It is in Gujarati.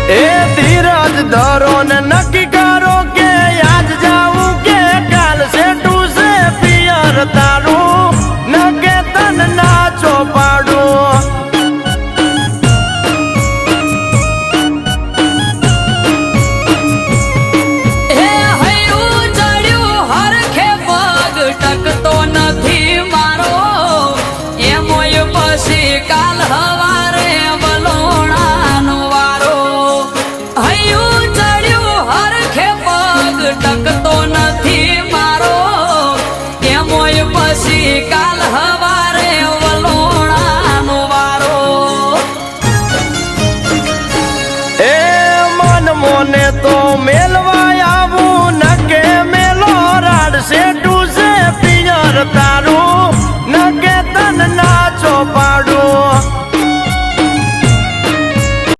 એ ધીરજ ધરો ને નક્કી કરો કે આજ જાવું કે કાલ સેટું છે પિયર તારું ન કે તન ના ચોપાડું કાલ હવારે વલોણાનો વારો હૈયું ચડ્યું હરખે પગ ટકતો નથી મારો એમોય પછી કાલ હવારે વલોણાનો વારો એ મન મોને